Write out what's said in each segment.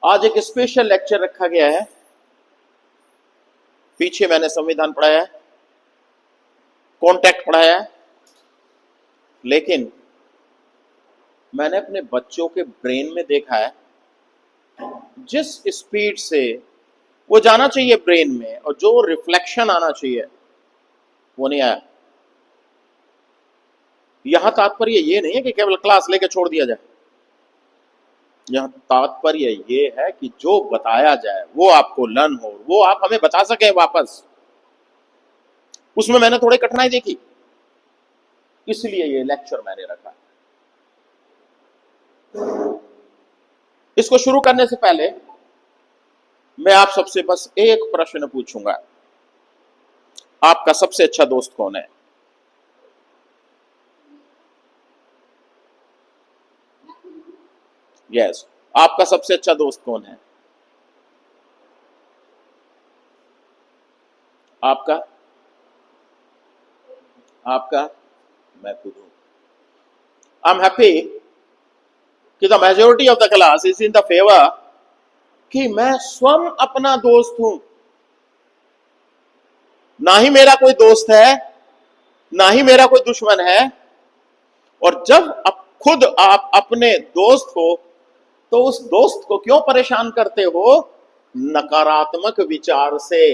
आज एक special lecture रखा गया है। पीछे मैंने संविधान पढ़ाया है, कॉन्टेक्ट पढ़ाया है, लेकिन मैंने अपने बच्चों के ब्रेन में देखा है जिस स्पीड से वो जाना चाहिए ब्रेन में और जो रिफ्लेक्शन आना चाहिए वो नहीं आया। यहां तात्पर्य ये नहीं है कि केवल क्लास लेके छोड़ दिया जाए, यहां तात्पर्य ये है कि जो बताया जाए वो आपको लर्न हो, वो आप हमें बता सके वापस। उसमें मैंने थोड़ी कठिनाई देखी, इसलिए ये लेक्चर मैंने रखा। इसको शुरू करने से पहले मैं आप सबसे बस एक प्रश्न पूछूंगा, आपका सबसे अच्छा दोस्त कौन है? यस, आपका सबसे अच्छा दोस्त कौन है? आपका आपका मैं खुद हूं। आई एम हैप्पी कि the majority of the class is in the favour कि मैं स्वयं अपना दोस्त हूं, ना ही मेरा कोई दोस्त है, ना ही मेरा कोई दुश्मन है। और जब खुद आप अपने दोस्त हो तो उस दोस्त को क्यों परेशान करते हो? नकारात्मक विचार से।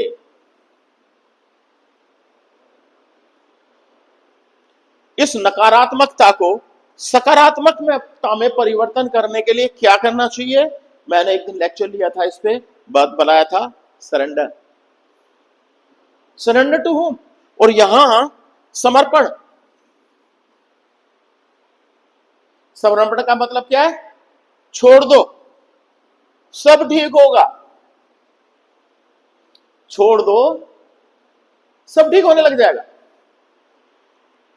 इस नकारात्मकता को सकारात्मकता में परिवर्तन करने के लिए क्या करना चाहिए? मैंने एक दिन लेक्चर लिया था, इस पे बात बनाया था, सरेंडर। Surrender to whom? और यहां समर्पण। समर्पण का मतलब क्या है? छोड़ दो, सब ठीक होगा। छोड़ दो, सब ठीक होने लग जाएगा।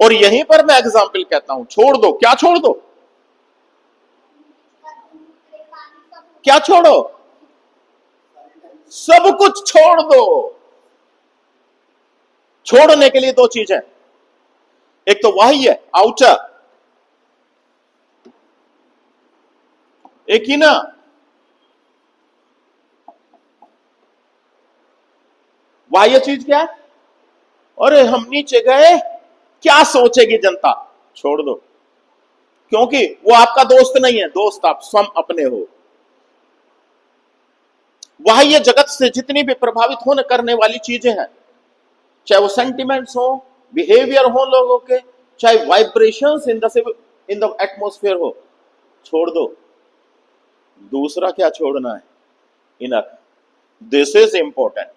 और यहीं पर मैं एग्जाम्पल कहता हूं, छोड़ दो। क्या छोड़ दो? क्या छोड़ो? सब कुछ छोड़ दो। छोड़ने के लिए दो चीज है, एक तो बाह्य आउटर, एक ही ना बाह्य चीज क्या है? अरे हम नीचे गए, क्या सोचेगी जनता? छोड़ दो, क्योंकि वो आपका दोस्त नहीं है, दोस्त आप स्वयं अपने हो। बाह्य जगत से जितनी भी प्रभावित होने करने वाली चीजें हैं, चाहे वो सेंटिमेंट्स हो, बिहेवियर हो लोगों के, चाहे वाइब्रेशंस इन द एटमोस्फेयर हो, छोड़ दो। दूसरा क्या छोड़ना है? Inner. This is important,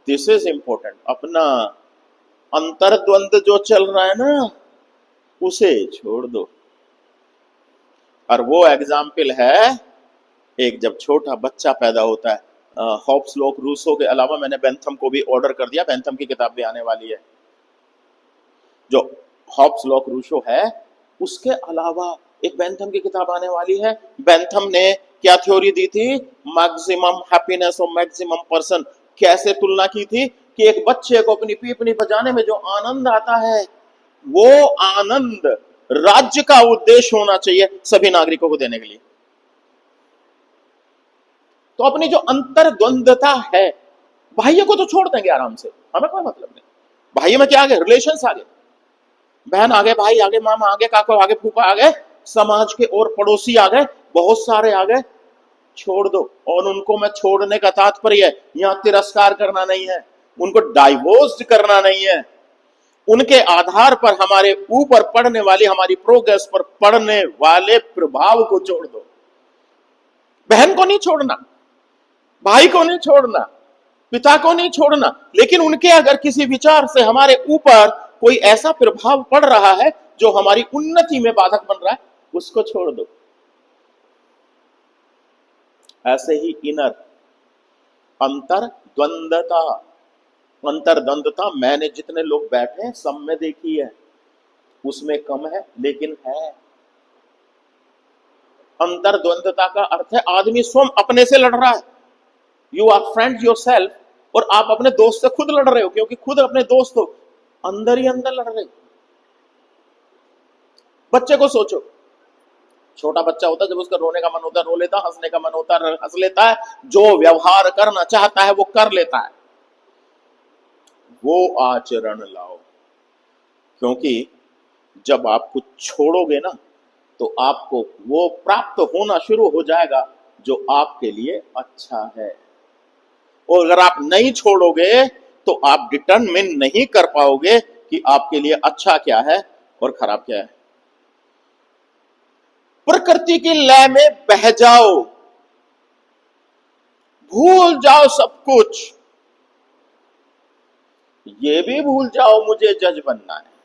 this is important. अपना अंतर्द्वंद जो चल रहा है ना, उसे छोड़ दो। और वो एग्जाम्पल है, एक जब छोटा बच्चा पैदा होता है, हॉब्स लॉक रूसो के अलावा मैंने बेंथम को भी ऑर्डर कर दिया, बेंथम की किताब भी आने वाली है। जो हॉब्स लॉक रूसो है, उसके अलावा एक बेंथम की किताब आने वाली है। बेंथम ने क्या थ्योरी दी थी? मैक्सिमम हैप्पीनेस और मैक्सिमम पर्सन। कैसे तुलना की थी कि एक बच्चे को अपनी पीपनी बजाने में जो आनंद आता है, वो आनंद राज्य का उद्देश्य होना चाहिए सभी नागरिकों को देने के लिए। तो अपनी जो अंतर्द्वंदता है, बाह्य को तो छोड़ देंगे आराम से, हमें कोई मतलब नहीं। बाह्य में क्या आ गए? रिलेशंस आ गए, बहन आ गए, भाई आ गए, मामा आ गए, काका आ गए, फूफा आ गए, समाज के और पड़ोसी आ गए, बहुत सारे आ गए। छोड़ दो। और उनको मैं छोड़ने का तात्पर्य है, यहां तिरस्कार करना नहीं है, उनको डाइवोर्स करना नहीं है, उनके आधार पर हमारे ऊपर पड़ने वाली, हमारी प्रोग्रेस पर पड़ने वाले प्रभाव को छोड़ दो। बहन को नहीं छोड़ना, भाई को नहीं छोड़ना, पिता को नहीं छोड़ना, लेकिन उनके अगर किसी विचार से हमारे ऊपर कोई ऐसा प्रभाव पड़ रहा है जो हमारी उन्नति में बाधक बन रहा है, उसको छोड़ दो। ऐसे ही इनर, अंतर्द्वंदता। अंतर्द्वंदता मैंने जितने लोग बैठे हैं सब में देखी है, उसमें कम है लेकिन है। अंतर्द्वंदता का अर्थ है आदमी स्वयं अपने से लड़ रहा है। You are friend yourself, और आप अपने दोस्त से खुद लड़ रहे हो, क्योंकि खुद अपने दोस्त हो, अंदर ही अंदर लड़ रहे हो। बच्चे को सोचो, छोटा बच्चा होता है, जब उसका रोने का मन होता है रो लेता है, हंसने का मन होता है हंस लेता है, जो व्यवहार करना चाहता है वो कर लेता है। वो आचरण लाओ, क्योंकि जब आप कुछ छोड़ोगे ना तो आपको वो प्राप्त होना शुरू हो जाएगा जो आपके लिए अच्छा है। और अगर आप नहीं छोड़ोगे तो आप डिटरमिन नहीं कर पाओगे कि आपके लिए अच्छा क्या है और खराब क्या है। प्रकृति की लय में बह जाओ, भूल जाओ सब कुछ, ये भी भूल जाओ मुझे जज बनना है।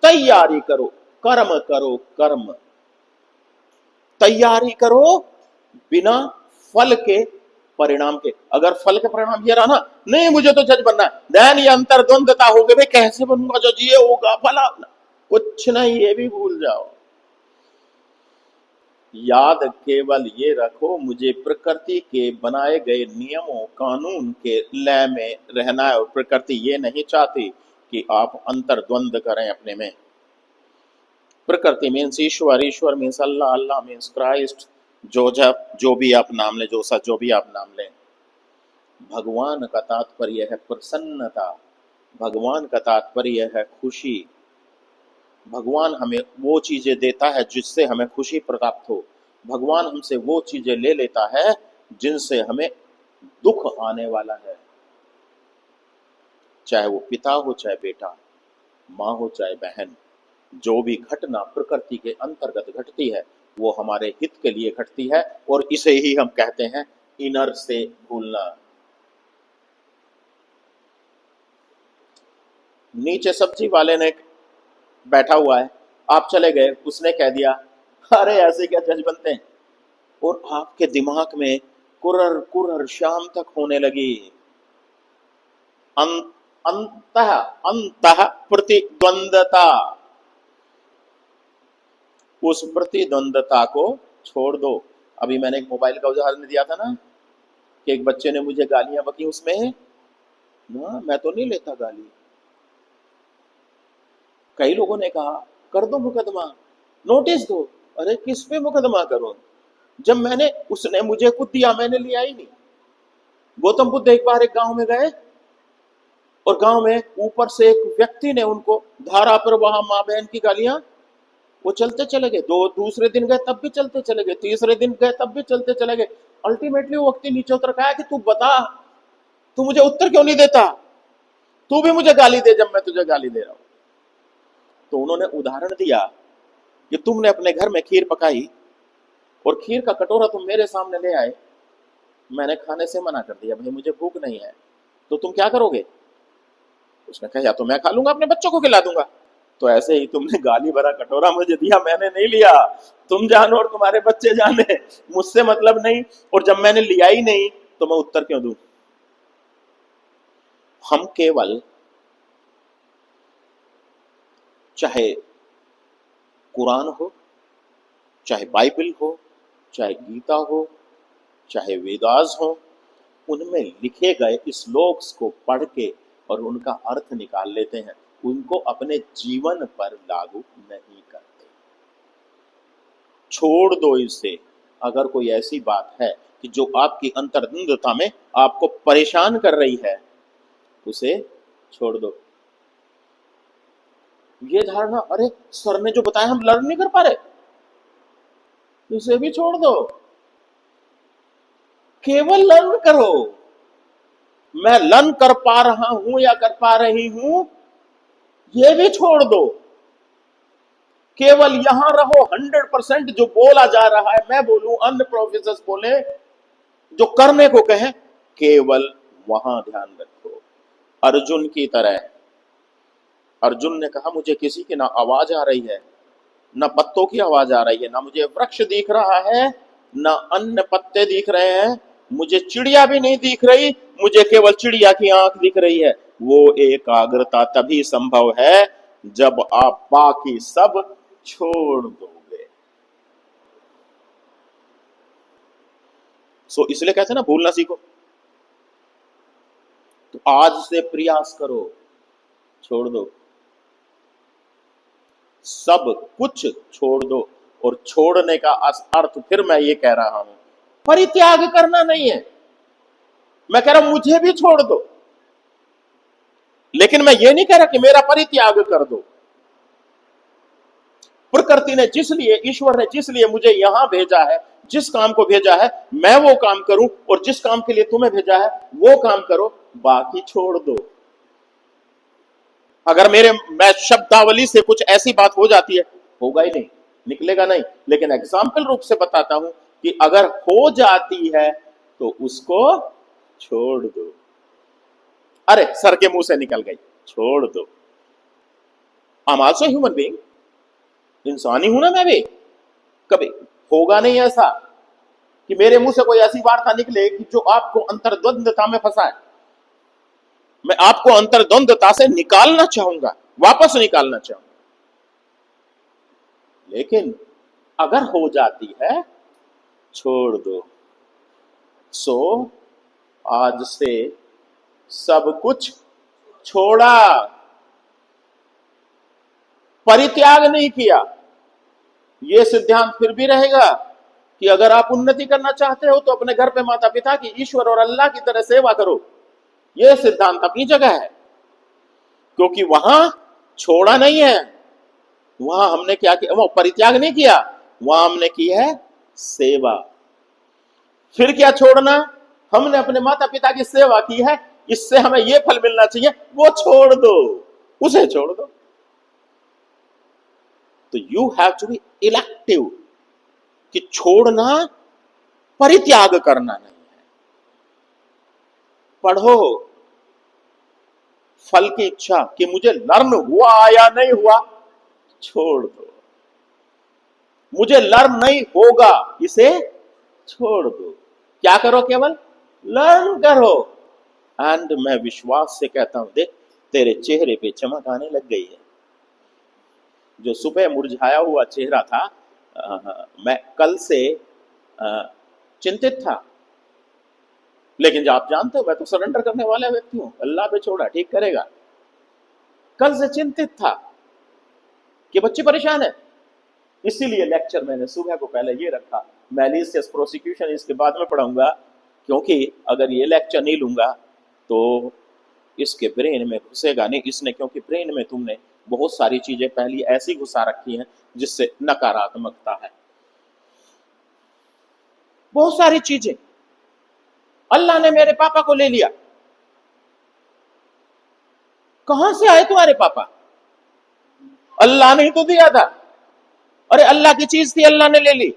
तैयारी करो, कर्म करो, कर्म तैयारी करो बिना फल के परिणाम के। अगर फल के परिणाम ये रहा ना, नहीं मुझे तो जज बनना है, दैन ये अंतर्द्वंदता हो गई, भाई कैसे बनूंगा जज, ये होगा फला, कुछ नहीं, ये भी भूल जाओ। याद केवल ये रखो, मुझे प्रकृति के बनाए गए नियमों कानून के लय में रहना है, और प्रकृति ये नहीं चाहती कि आप अंतर्द्वंद करें अपने में। प्रकृति मीन्स ईश्वर, ईश्वर मीन्स अल्लाह, अल्लाह मीन्स क्राइस्ट, जो भी आप नाम लें, जो भी आप नाम लें। भगवान का तात्पर्य है प्रसन्नता, भगवान का तात्पर्य है खुशी। भगवान हमें वो चीजें देता है जिससे हमें खुशी प्राप्त हो। भगवान हमसे वो चीजें ले लेता है जिनसे हमें दुख आने वाला है, चाहे वो पिता हो, चाहे बेटा, माँ हो, चाहे बहन। जो भी घटना प्रकृति के अंतर्गत घटती है वो हमारे हित के लिए घटती है, और इसे ही हम कहते हैं इनर से भूलना। नीचे सब्जी वाले ने बैठा हुआ है, आप चले गए, उसने कह दिया अरे ऐसे क्या जज बनते हैं, और आपके दिमाग में कुरर कुरर शाम तक होने लगी। अंतः अंतः प्रतिद्वंदता, उस प्रतिद्वंदता को छोड़ दो। अभी मैंने एक मोबाइल का उदाहरण दिया था ना, कि एक बच्चे ने मुझे गालियां बकी, उसमें ना मैं तो नहीं लेता गाली। कई लोगों ने कहा कर दो मुकदमा, नोटिस दो। अरे किस पे मुकदमा करूं, जब मैंने, उसने मुझे कुछ दिया, मैंने लिया ही नहीं। गौतम बुद्ध एक बार एक गांव में गए, और गांव में ऊपर से एक व्यक्ति ने उनको धारा पर वहां माँ बहन की गालियां, वो चलते चले गए। दूसरे दिन गए तब भी चलते चले गए, तीसरे दिन गए तब भी चलते चले गए। अल्टीमेटली वो व्यक्ति नीचे उतर कहा कि तू बता, तू मुझे उत्तर क्यों नहीं देता, तू भी मुझे गाली दे जब मैं तुझे गाली दे रहा हूं। तो उन्होंने उदाहरण दिया कि तुमने अपने घर में खीर पकाई, और खीर का कटोरा तुम मेरे सामने ले आए, मैंने खाने से मना कर दिया, भाई मुझे भूख नहीं है, तो तुम क्या करोगे? उसने कहा या तो मैं खा लूंगा, अपने बच्चों को खिला दूंगा। तो ऐसे ही तुमने गाली भरा कटोरा मुझे दिया, मैंने नहीं लिया, तुम जानो और तुम्हारे बच्चे जाने, मुझसे मतलब नहीं। और जब मैंने लिया ही नहीं तो मैं उत्तर क्यों दूं? हम केवल, चाहे कुरान हो, चाहे बाइबल हो, चाहे गीता हो, चाहे वेदास हो, उनमें लिखे गए श्लोक्स को पढ़ के और उनका अर्थ निकाल लेते हैं, उनको अपने जीवन पर लागू नहीं करते। छोड़ दो इसे। अगर कोई ऐसी बात है कि जो आपकी अंतर्द्वंदता में आपको परेशान कर रही है, उसे छोड़ दो। ये धारणा, अरे सर ने जो बताया हम लर्न नहीं कर पा रहे, इसे भी छोड़ दो। केवल लर्न करो, मैं लर्न कर पा रहा हूं या कर पा रही हूं, ये भी छोड़ दो। केवल यहां रहो, 100% जो बोला जा रहा है मैं बोलूं, अन्य प्रोफेसर बोले, जो करने को कहें, केवल वहां ध्यान रखो। अर्जुन की तरह, अर्जुन ने कहा मुझे किसी की ना आवाज आ रही है, ना पत्तों की आवाज आ रही है, ना मुझे वृक्ष दिख रहा है, ना अन्य पत्ते दिख रहे हैं, मुझे चिड़िया भी नहीं दिख रही, मुझे केवल चिड़िया की आंख दिख रही है। वो एकाग्रता तभी संभव है जब आप बाकी सब छोड़ दोगे। सो इसलिए कहते हैं ना, भूलना सीखो। तो आज से प्रयास करो, छोड़ दो, सब कुछ छोड़ दो। और छोड़ने का अर्थ फिर मैं ये कह रहा हूं, परित्याग करना नहीं है। मैं कह रहा हूं मुझे भी छोड़ दो, लेकिन मैं ये नहीं कह रहा कि मेरा परित्याग कर दो। प्रकृति ने जिस लिए, ईश्वर ने जिस लिए मुझे यहां भेजा है, जिस काम को भेजा है, मैं वो काम करूं, और जिस काम के लिए तुम्हें भेजा है वो काम करो, बाकी छोड़ दो। अगर मैं शब्दावली से कुछ ऐसी बात हो जाती है, होगा ही नहीं, निकलेगा नहीं, लेकिन एग्जाम्पल रूप से बताता हूं कि अगर हो जाती है तो उसको छोड़ दो। अरे सर के मुंह से निकल गई, छोड़ दो। I am also human being, इंसान ही हूं ना मैं भी। कभी होगा नहीं ऐसा कि मेरे मुंह से कोई ऐसी वार्ता निकले कि जो आपको अंतर्द्वंदता में फंसाए। मैं आपको अंतर्द्वंदता से निकालना चाहूंगा, वापस निकालना चाहूंगा, लेकिन अगर हो जाती है छोड़ दो। सो आज से सब कुछ छोड़ा, परित्याग नहीं किया। यह सिद्धांत फिर भी रहेगा कि अगर आप उन्नति करना चाहते हो तो अपने घर पे माता पिता की, ईश्वर और अल्लाह की तरह सेवा करो। यह सिद्धांत अपनी जगह है, क्योंकि वहां छोड़ा नहीं है। वहां हमने क्या किया, वो परित्याग नहीं किया, वहां हमने की है सेवा। फिर क्या छोड़ना, हमने अपने माता पिता की सेवा की है, इससे हमें यह फल मिलना चाहिए, वो छोड़ दो, उसे छोड़ दो। तो you have to be elective, कि छोड़ना परित्याग करना नहीं है। पढ़ो, फल की इच्छा कि मुझे लर्न हुआ या नहीं हुआ, छोड़ दो। मुझे लर्न नहीं होगा, इसे छोड़ दो। क्या करो, केवल लर्न करो। एंड मैं विश्वास से कहता हूं, देख तेरे चेहरे पे चमक आने लग गई है। जो सुबह मुरझाया हुआ चेहरा था, मैं कल से चिंतित था, लेकिन आप जानते हो मैं तो सरेंडर करने वाला व्यक्ति हूं, अल्लाह पे छोड़ा, ठीक करेगा। कल से चिंतित था कि बच्चे परेशान है, इसीलिए लेक्चर मैंने सुबह को पहले ये रखा। मैलिशियस प्रोसिक्यूशन इसके बाद में पढ़ाऊंगा, क्योंकि अगर ये लेक्चर नहीं लूंगा तो इसके ब्रेन में घुसेगा नहीं। इसने, क्योंकि ब्रेन में तुमने बहुत सारी चीजें पहली ऐसी घुसा रखी हैं जिससे नकारात्मकता है, बहुत सारी चीजें। अल्लाह ने मेरे पापा को ले लिया, कहां से आए तुम्हारे पापा? अल्लाह ने ही तो दिया था। अरे अल्लाह की चीज थी, अल्लाह ने ले ली।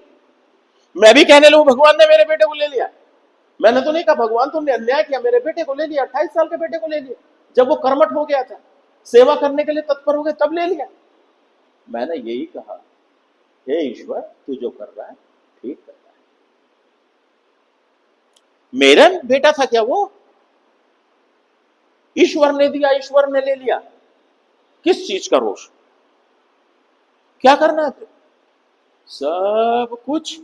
मैं भी कहने लगूं भगवान ने मेरे बेटे को ले लिया। मैंने तो नहीं कहा भगवान तुमने अन्याय किया, मेरे बेटे को ले लिया, 28 साल के बेटे को ले लिया, जब वो कर्मठ हो गया था, सेवा करने के लिए तत्पर हो गए, तब ले लिया। मैंने यही कहा, हे ईश्वर तू जो कर रहा है ठीक कर रहा है। मेरा बेटा था क्या वो? ईश्वर ने दिया, ईश्वर ने ले लिया। किस चीज का रोष? क्या करना है? सब कुछ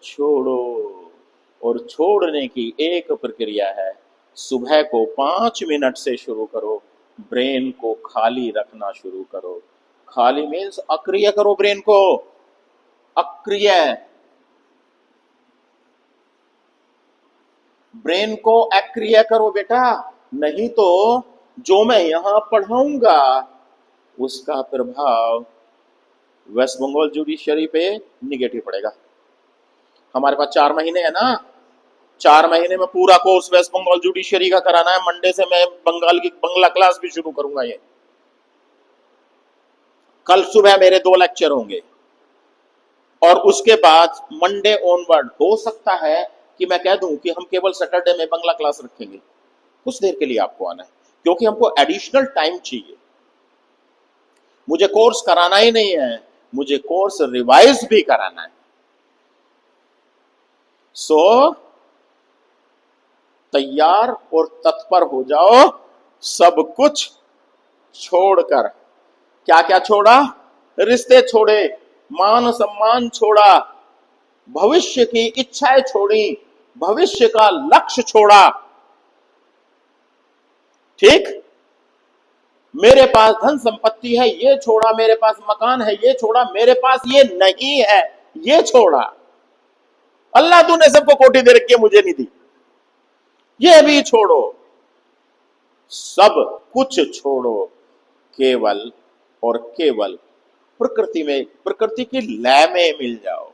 छोड़ो। और छोड़ने की एक प्रक्रिया है, सुबह को 5 मिनट से शुरू करो, ब्रेन को खाली रखना शुरू करो। खाली मीन्स अक्रिय करो ब्रेन को, अक्रिय। ब्रेन को अक्रिय करो बेटा, नहीं तो जो मैं यहां पढ़ाऊंगा उसका प्रभाव वेस्ट बंगाल जुडिशरी पे निगेटिव पड़ेगा। हमारे पास 4 महीने है ना, 4 महीने में पूरा कोर्स वेस्ट बंगाल जुडिशरी का कराना है। मंडे से मैं बंगला क्लास भी शुरू करूंगा। ये कल सुबह मेरे 2 लेक्चर होंगे, और उसके बाद मंडे ऑनवर्ड हो सकता है कि मैं कह दूं कि हम केवल सैटरडे में बंगला क्लास रखेंगे। कुछ देर के लिए आपको आना है, क्योंकि हमको एडिशनल टाइम चाहिए। मुझे कोर्स कराना ही नहीं है, मुझे कोर्स रिवाइज भी कराना है। सो तैयार और तत्पर हो जाओ, सब कुछ छोड़कर। क्या क्या छोड़ा? रिश्ते छोड़े, मान सम्मान छोड़ा, भविष्य की इच्छाएं छोड़ी, भविष्य का लक्ष्य छोड़ा। ठीक? मेरे पास धन संपत्ति है ये छोड़ा, मेरे पास मकान है ये छोड़ा, मेरे पास ये नहीं है ये छोड़ा। अल्लाह तूने सबको कोठी दे रखी है, मुझे नहीं दी, ये भी छोड़ो, सब कुछ छोड़ो, केवल और केवल प्रकृति में, प्रकृति की लय में मिल जाओ।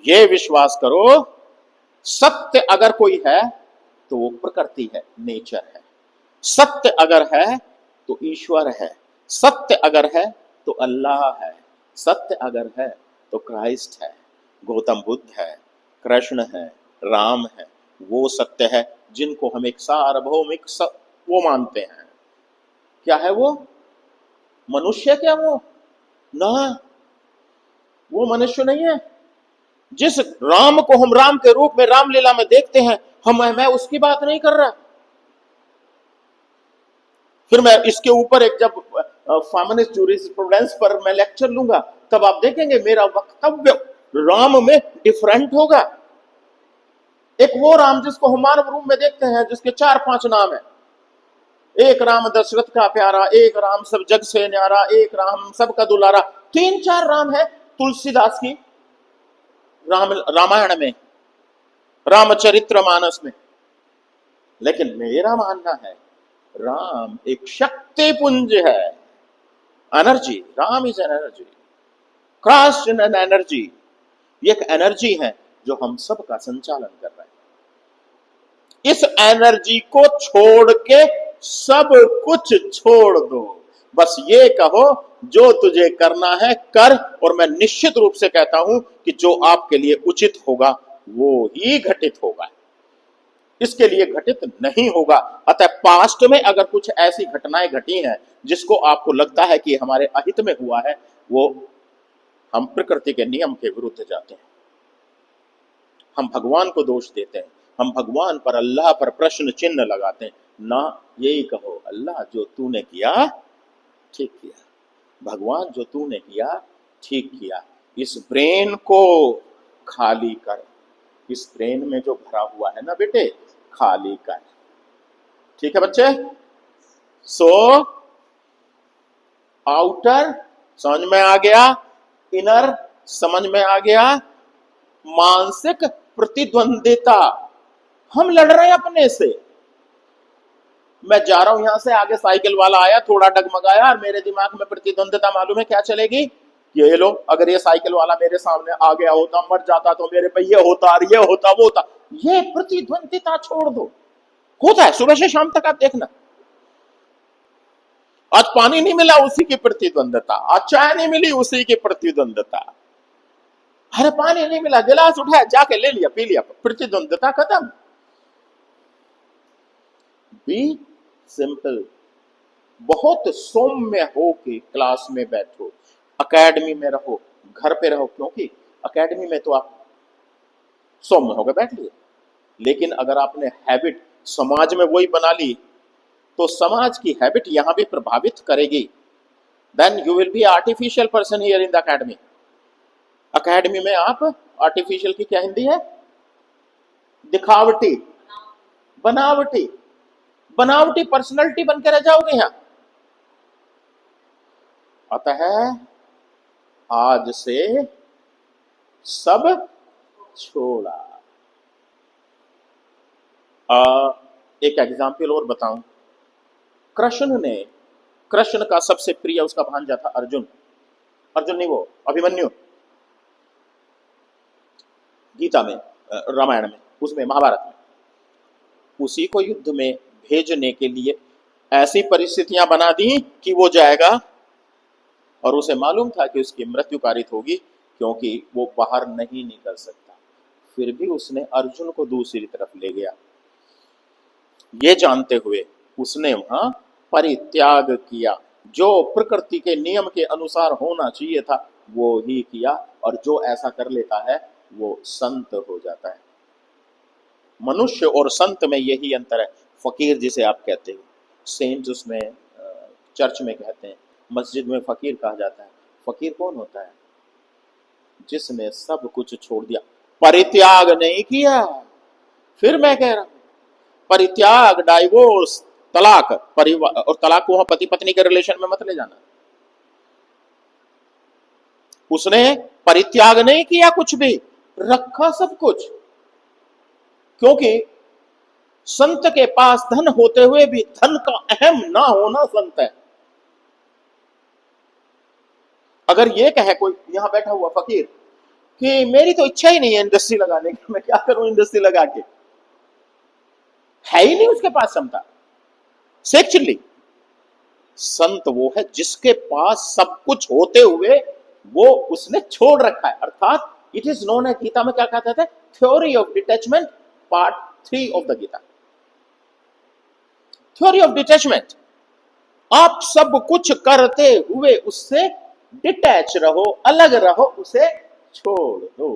ये विश्वास करो, सत्य अगर कोई है तो वो प्रकृति है, नेचर है। सत्य अगर है तो ईश्वर है। सत्य अगर है तो अल्लाह है। सत्य अगर है तो क्राइस्ट है, गौतम बुद्ध है, कृष्ण है, राम है। वो सत्य है जिनको हम एक सार्वभौमिक वो मानते हैं। क्या है वो? मनुष्य? क्या वो? ना, वो मनुष्य नहीं है। जिस राम को हम राम के रूप में रामलीला में देखते हैं, मैं उसकी बात नहीं कर रहा। फिर मैं इसके ऊपर एक जब फेमिनिस्ट जूरिस्प्रूडेंस पर मैं लेक्चर लूंगा, तब आप देखेंगे मेरा वक्तव्य राम में डिफरेंट होगा। एक वो राम जिसको हम मानव रूप में देखते हैं, जिसके 4-5 नाम है। एक राम दशरथ का प्यारा, एक राम सब जग से न्यारा, एक राम सबका दुलारा। 3-4 राम है तुलसीदास की रामायण में, रामचरित्र मानस में। लेकिन मेरा मानना है राम एक शक्ति पुंज है, energy. Ram is an energy, Christ in an energy. ये एक एनर्जी है जो हम सब का संचालन कर रहा है। इस एनर्जी को छोड़ के सब कुछ छोड़ दो, बस ये कहो जो तुझे करना है कर, और मैं निश्चित रूप से कहता हूं कि जो आपके लिए उचित होगा वो ही घटित होगा, इसके लिए घटित नहीं होगा। अतः पास्ट में अगर कुछ ऐसी घटनाएं घटी हैं जिसको आपको लगता है कि हमारे अहित में हुआ है, वो हम प्रकृति के नियम के विरुद्ध जाते हैं। हम भगवान को दोष देते हैं, हम भगवान पर, अल्लाह पर प्रश्न चिन्ह लगाते हैं। ना, यही कहो अल्लाह जो तूने किया ठीक किया, भगवान जो तूने किया ठीक किया। इस ब्रेन को खाली कर, इस ब्रेन में जो भरा हुआ है ना बेटे, खाली कर। ठीक है बच्चे? सो आउटर समझ में आ गया, इनर समझ में आ गया। मानसिक प्रतिद्वंदिता, हम लड़ रहे हैं अपने से। मैं जा रहा हूं यहां से, आगे साइकिल वाला आया, थोड़ा डगमगाया, और मेरे दिमाग में प्रतिद्वंदिता मालूम है क्या चलेगी? ये लो, अगर ये साइकिल वाला मेरे सामने आ गया होता, मर जाता, तो मेरे पे ये होता और ये होता वो होता। ये प्रतिद्वंदिता छोड़ दो। होता है सुबह से शाम तक, आप देखना। आज पानी नहीं मिला, उसी की प्रतिद्वंदिता। आज चाय नहीं मिली, उसी की प्रतिद्वंदिता। अरे पानी नहीं मिला, गिलास उठाया, जाके ले लिया, पी लिया, प्रतिद्वंदिता खत्म। बी सिंपल, बहुत सौम्य हो के क्लास में बैठो, एकेडमी में रहो, घर पे रहो, क्योंकि एकेडमी में तो आप सौम्य होकर बैठ लिए, लेकिन अगर आपने हैबिट समाज में वही बना ली, तो समाज की हैबिट यहां भी प्रभावित करेगी। Then you will be artificial person here in the academy. Academy में आप आर्टिफिशियल की क्या हिंदी है? दिखावटी, बनावटी, बनावटी पर्सनैलिटी बनकर रह जाओगे यहां। अतः आज से सब छोड़ा। एक एग्जाम्पल और बताऊं। कृष्ण का सबसे प्रिय उसका भांजा था अर्जुन। अर्जुन नहीं, वो अभिमन्यु। गीता में, रामायण में, उसमें, महाभारत में, उसी को युद्ध में भेजने के लिए ऐसी परिस्थितियां बना दी कि वो जाएगा, और उसे मालूम था कि उसकी मृत्यु कारित होगी, क्योंकि वो बाहर नहीं निकल सकता। फिर भी उसने अर्जुन को दूसरी तरफ ले गया। ये जानते हुए उसने वहां परित्याग किया। जो प्रकृति के नियम के अनुसार होना चाहिए था वो ही किया, और जो ऐसा कर लेता है वो संत हो जाता है। मनुष्य और संत में यही अंतर है। फकीर जिसे आप कहते हो, सेंट उसमें चर्च में कहते हैं, मस्जिद में फकीर कहा जाता है। फकीर कौन होता है? जिसने सब कुछ छोड़ दिया, परित्याग नहीं किया। फिर मैं कह रहा हूं, परित्याग, डाइवोर्स, तलाक, परिवार, और तलाक को वहां पति पत्नी के रिलेशन में मत ले जाना। उसने परित्याग नहीं किया, कुछ भी रखा सब कुछ, क्योंकि संत के पास धन होते हुए भी धन का अहम ना होना संत है। अगर ये कहे कोई यहां बैठा हुआ फकीर कि मेरी तो इच्छा ही नहीं है इंडस्ट्री लगाने की, मैं क्या करूं इंडस्ट्री लगा के, है ही नहीं उसके पास क्षमता, सेक चिल्ली। संत वो है जिसके पास सब कुछ होते हुए वो उसने छोड़ रखा है, अर्थात इट इज नोन है, गीता में क्या कहते थे, theory of detachment, part 3 of the Gita. Theory of detachment, आप सब कुछ करते हुए उससे डिटैच रहो, अलग रहो, उसे छोड़ दो।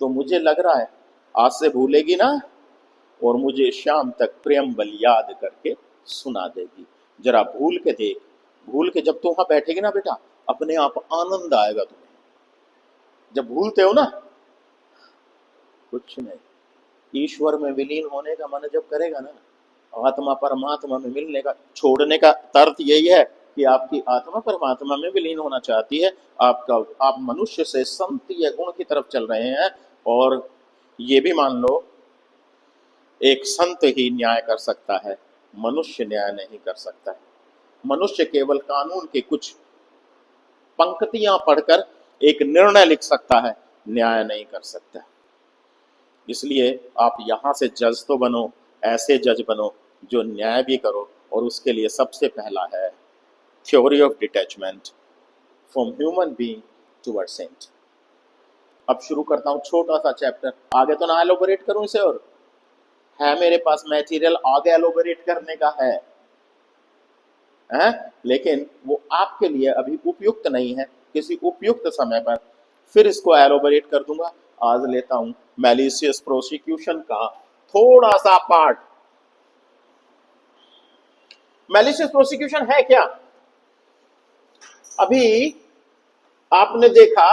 तो मुझे लग रहा है आज से भूलेगी ना, और मुझे शाम तक प्रेमबल याद करके सुना देगी। जरा भूल के देख, भूल के जब तू वहां बैठेगी ना बेटा, अपने आप आनंद आएगा तुम्हें। जब भूलते हो ना, कुछ नहीं, ईश्वर में विलीन होने का मन जब करेगा ना, आत्मा परमात्मा में मिलने का, छोड़ने का अर्थ यही है कि आपकी आत्मा परमात्मा में विलीन होना चाहती है, आप मनुष्य से संत या गुण की तरफ चल रहे हैं। और ये भी मान लो एक संत ही न्याय कर सकता है, मनुष्य न्याय नहीं कर सकता है। मनुष्य केवल कानून के कुछ पंक्तियां पढ़कर एक निर्णय लिख सकता है, न्याय नहीं कर सकता। इसलिए आप यहां से जज तो बनो, ऐसे जज बनो जो न्याय भी करो, और उसके लिए सबसे पहला है theory of detachment from human being toward saint. अब शुरू करता हूं छोटा सा चैप्टर, आगे तो ना एलोबरेट करूं इसे, और है मेरे पास मटेरियल आगे एलोबरेट करने का है, लेकिन वो आपके लिए अभी उपयुक्त नहीं है, किसी उपयुक्त समय पर फिर इसको एलोबरेट कर दूंगा। आज लेता हूं मैलिशियस प्रोसिक्यूशन का थोड़ा सा पार्ट। मैलिशियस प्रोसिक्यूशन है क्या? अभी आपने देखा